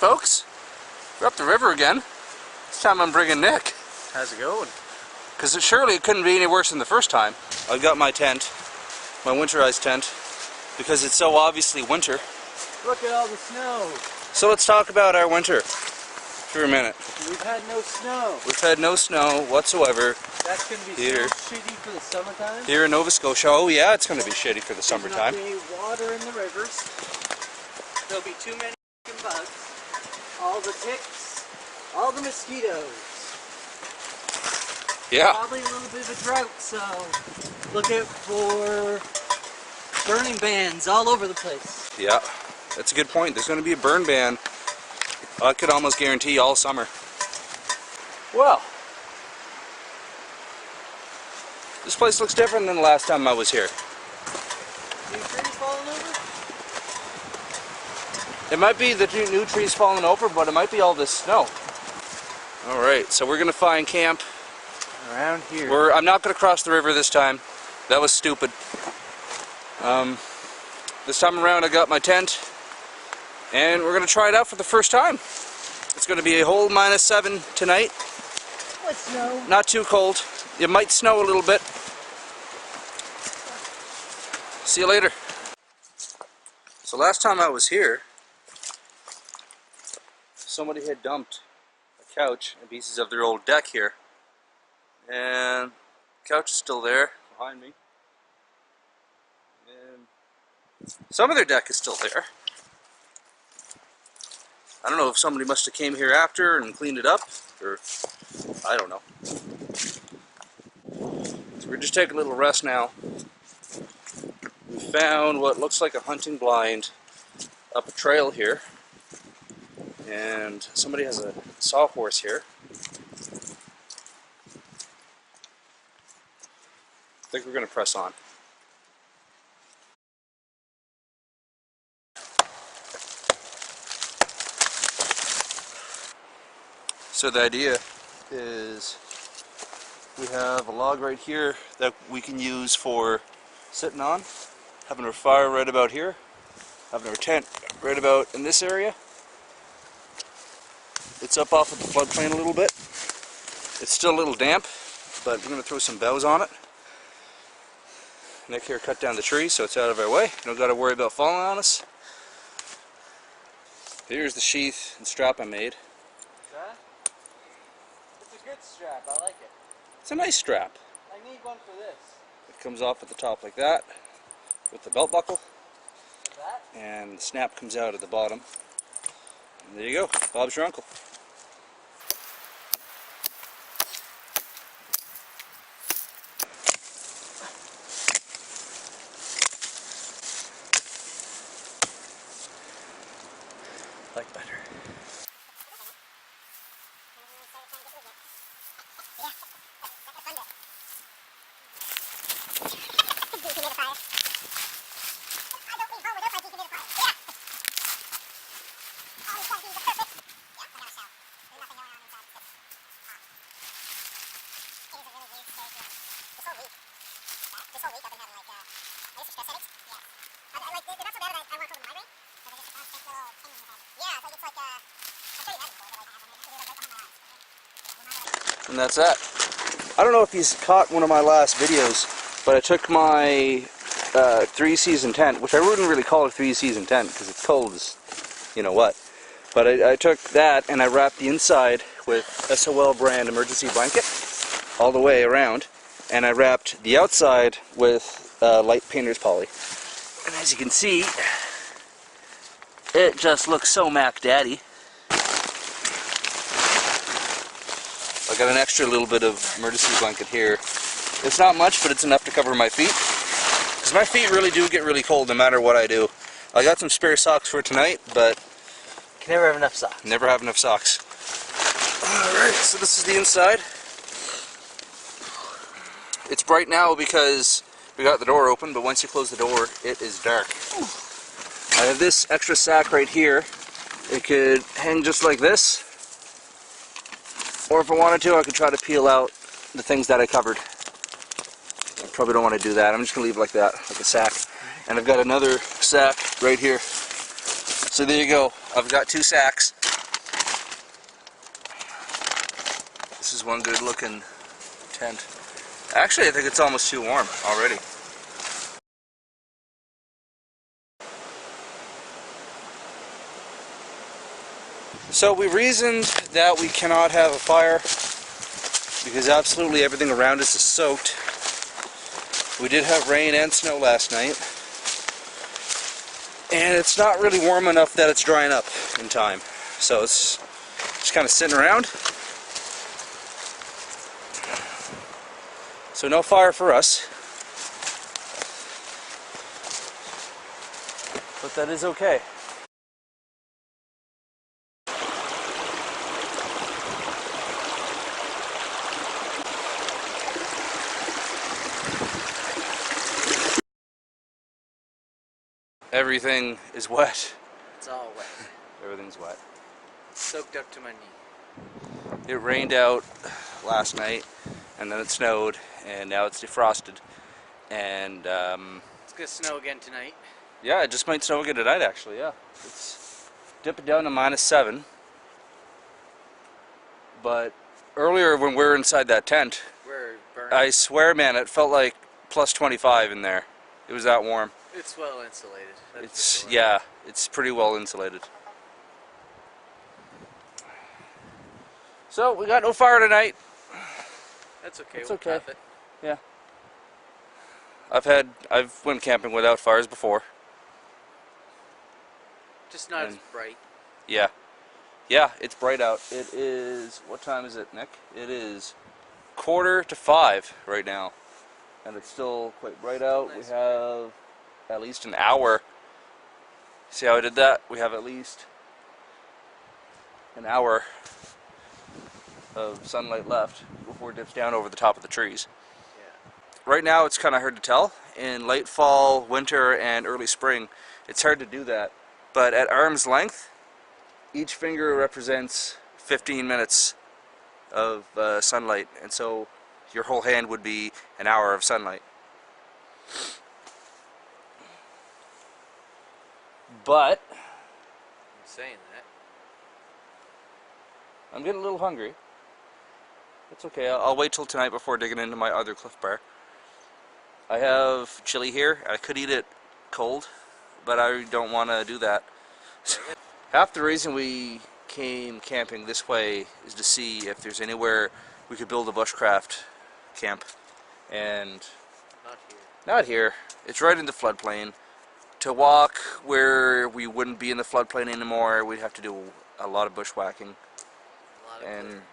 folks. We're up the river again. This time I'm bringing Nick. How's it going? Because surely it couldn't be any worse than the first time. I've got my tent, my winterized tent, because it's so obviously winter. Look at all the snow. So let's talk about our winter for a minute. We've had no snow. We've had no snow whatsoever. That's going to be here. So shitty for the summertime. Here in Nova Scotia. Oh yeah, it's going to be shitty for the summertime. There's not any water in the rivers. There'll be too many bugs. All the ticks. All the mosquitoes. Yeah. Probably a little bit of a drought, so look out for burning bans all over the place. Yeah, that's a good point. There's going to be a burn ban. I could almost guarantee all summer. Well, this place looks different than the last time I was here. New trees falling over? It might be the new trees falling over, but it might be all this snow. Alright, so we're going to find camp around here. I'm not going to cross the river this time. That was stupid. This time around I got my tent, and we're going to try it out for the first time. It's going to be a whole -7 tonight. With snow. Not too cold. It might snow a little bit. See you later. So last time I was here, somebody had dumped a couch and pieces of their old deck here. And the couch is still there behind me. And some of their deck is still there. I don't know if somebody must have came here after and cleaned it up, or I don't know. So we're just taking a little rest now. We found what looks like a hunting blind up a trail here. And somebody has a sawhorse here. I think we're going to press on. So the idea is we have a log right here that we can use for sitting on, having our fire right about here, having our tent right about in this area. It's up off of the floodplain a little bit. It's still a little damp, but we're going to throw some boughs on it. Nick here cut down the tree so it's out of our way. Don't got to worry about falling on us. Here's the sheath and strap I made. It's a good strap, I like it. It's a nice strap. I need one for this. It comes off at the top like that with the belt buckle. Like that? And the snap comes out at the bottom. And there you go. Bob's your uncle. Like better. And that's that. I don't know if he's caught one of my last videos, but I took my 3-season tent, which I wouldn't really call a 3-season tent because it's cold as you know what. But I took that and I wrapped the inside with SOL brand emergency blanket all the way around, and I wrapped the outside with light painter's poly. And as you can see, it just looks so Mac Daddy. I got an extra little bit of emergency blanket here. It's not much, but it's enough to cover my feet. Because my feet really do get really cold no matter what I do. I got some spare socks for tonight, but can never have enough socks. Never have enough socks. Alright, so this is the inside. It's bright now because we got the door open, but once you close the door, it is dark. I have this extra sack right here. It could hang just like this. Or if I wanted to, I could try to peel out the things that I covered. I probably don't want to do that. I'm just going to leave it like that, like a sack. And I've got another sack right here. So there you go. I've got 2 sacks. This is one good looking tent. Actually, I think it's almost too warm already. So we reasoned that we cannot have a fire because absolutely everything around us is soaked. We did have rain and snow last night, and it's not really warm enough that it's drying up in time. So it's just kind of sitting around. So no fire for us. But that is okay. Everything is wet. It's all wet. Everything's wet. It's soaked up to my knee. It rained out last night, and then it snowed, and now it's defrosted. And It's gonna snow again tonight. yeah, it just might snow again tonight. Actually, yeah, it's dipping down to -7. But earlier when we were inside that tent, We're burning. I swear, man, it felt like +25 in there. It was that warm. It's well insulated. That's It's for sure. yeah, it's pretty well insulated. So we got no fire tonight. That's okay. It's We'll okay. have it. Yeah. I've went camping without fires before. Just not as And- bright. Yeah. Yeah, it's bright out. It is, what time is it, Nick? It is 4:45 right now. And it's still quite bright out. We Nice. have at least an hour. See how I did that? We have at least an hour of sunlight left before it dips down over the top of the trees. Yeah. Right now it's kind of hard to tell. In late fall, winter, and early spring, it's hard to do that. But at arm's length, each finger represents 15 minutes of sunlight, and so your whole hand would be an hour of sunlight. But I'm saying that. I'm getting a little hungry. It's okay, I'll wait till tonight before digging into my other Cliff Bar. I have chili here. I could eat it cold, but I don't want to do that. Half the reason we came camping this way is to see if there's anywhere we could build a bushcraft camp. And Not here. not here. It's right in the floodplain. To walk where we wouldn't be in the floodplain anymore, we'd have to do a lot of bushwhacking. A lot of glitter.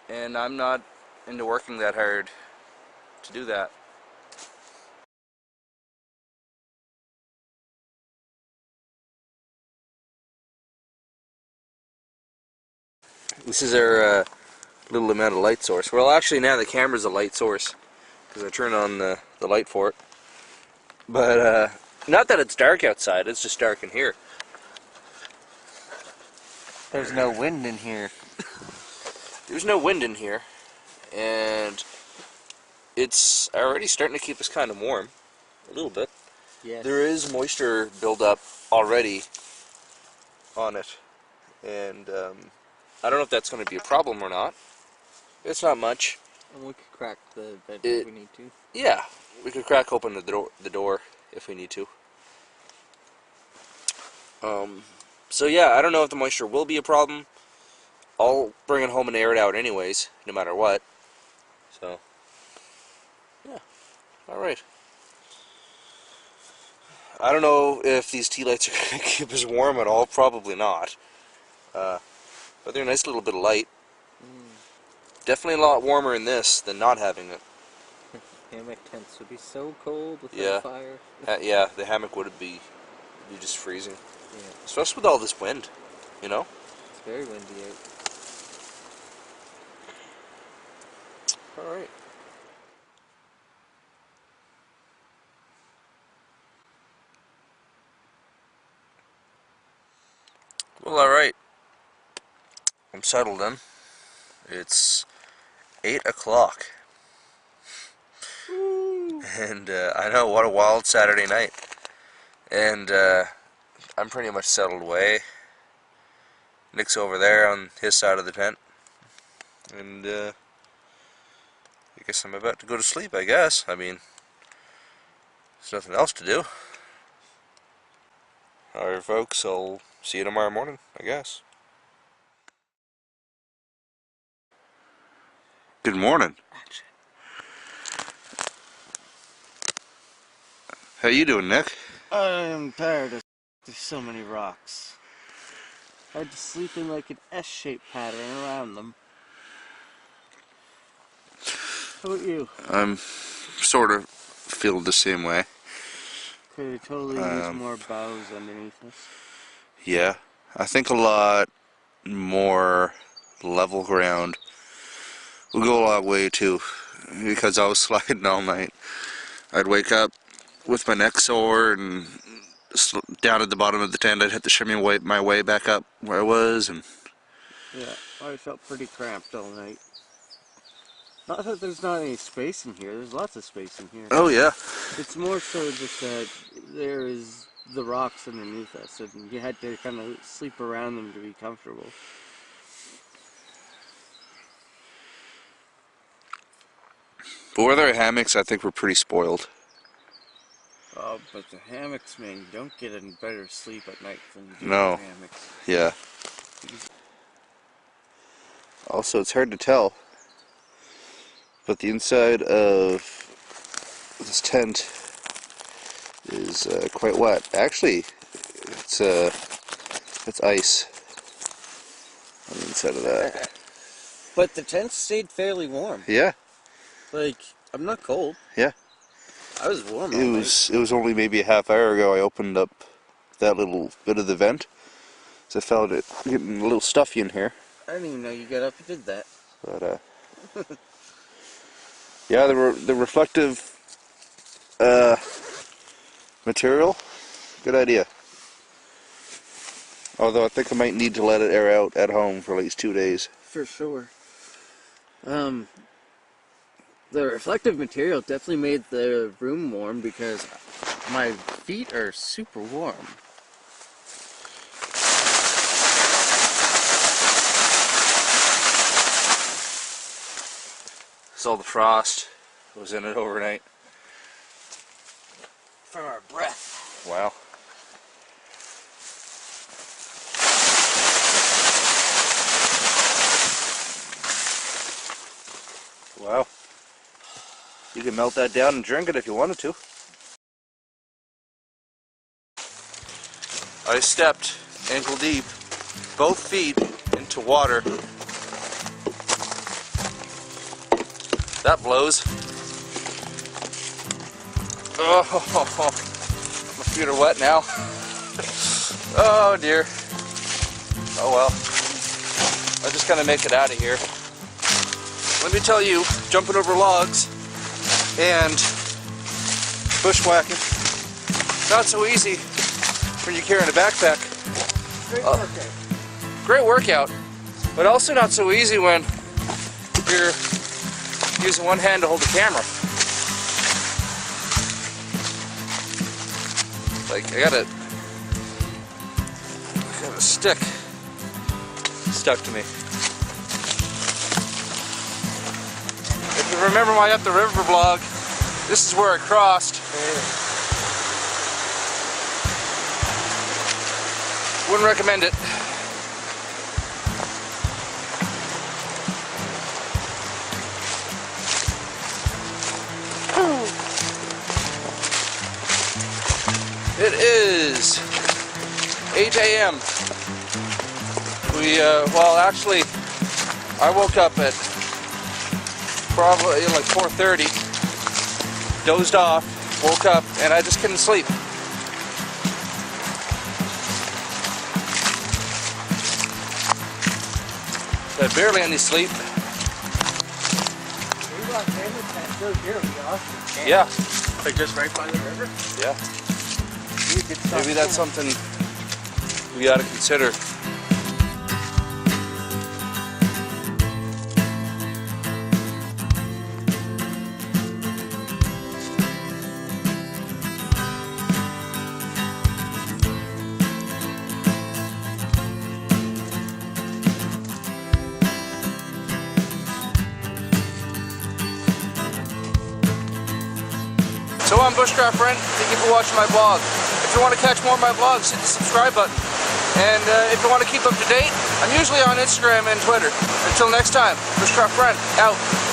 And I'm not into working that hard to do that. This is our little amount of light source. Well, actually now the camera's a light source because I turn on the light for it. But not that it's dark outside, it's just dark in here. There's no wind in here. There's no wind in here, and it's already starting to keep us kind of warm, a little bit. Yes. There is moisture buildup already on it, and I don't know if that's going to be a problem or not. It's not much. And we could crack the bed It- if we need to. Yeah, we could crack open the door if we need to. So yeah, I don't know if the moisture will be a problem. I'll bring it home and air it out anyways, no matter what. So, yeah, alright. I don't know if these tea lights are going to keep us warm at all, probably not. But they're a nice little bit of light. Definitely a lot warmer in this than not having it. Hammock tents would be so cold without Yeah. fire. Yeah, the hammock would be just freezing. Yeah. Especially with all this wind, you know? It's very windy out. Alright. Well, alright. I'm settled in. It's 8 o'clock. And I know, what a wild Saturday night. And I'm pretty much settled away. Nick's over there on his side of the tent. And guess I'm about to go to sleep, I guess. I mean, there's nothing else to do. Alright folks, I'll see you tomorrow morning, I guess. Good morning. How you doing, Nick? I am tired of there's so many rocks. I had to sleep in like an S-shaped pattern around them. How about you? I'm sort of feel the same way. Could have totally used more boughs underneath us. Yeah, I think a lot more level ground will go a long way too, because I was sliding all night. I'd wake up with my neck sore and down at the bottom of the tent I'd have to shimmy my way back up where I was. And yeah, I felt pretty cramped all night. Not that there's not any space in here, there's lots of space in here. oh yeah. It's more so just that there is the rocks underneath us and you had to kind of sleep around them to be comfortable. But where there are hammocks, I think we're pretty spoiled. Oh, but the hammocks, man, you don't get a better sleep at night than you do No. in hammocks. Yeah. Also, it's hard to tell, but the inside of this tent is quite wet. Actually, it's ice on the inside of that. But the tent stayed fairly warm. Yeah. Like, I'm not cold. Yeah. I was warm all It was only maybe a half hour ago I opened up that little bit of the vent, so I felt it getting a little stuffy in here. I didn't even know you got up and did that. But yeah, the reflective material, good idea. Although I think I might need to let it air out at home for at least 2 days. For sure. The reflective material definitely made the room warm because my feet are super warm. So all the frost was in it overnight. From our breath. Wow. Wow. You can melt that down and drink it if you wanted to. I stepped ankle deep, both feet into water. That blows. Oh, my feet are wet now. Oh dear. Oh well. I'll just kind of make it out of here. Let me tell you, jumping over logs and bushwhacking, not so easy when you're carrying a backpack. Great workout, but also not so easy when you're using one hand to hold the camera. Like, I got a stick stuck to me. If you remember my Up the River vlog, this is where I crossed. Wouldn't recommend it. It is 8 a.m. Well, actually, I woke up at probably like 4:30, dozed off, woke up, and I just couldn't sleep. I had barely any sleep. Yeah. Like just right by the river? Yeah. Maybe that's something we ought to consider. Bushcraft Brent. Thank you for watching my vlog. If you want to catch more of my vlogs, hit the subscribe button. And if you want to keep up to date, I'm usually on Instagram and Twitter. Until next time, Bushcraft Brent, out.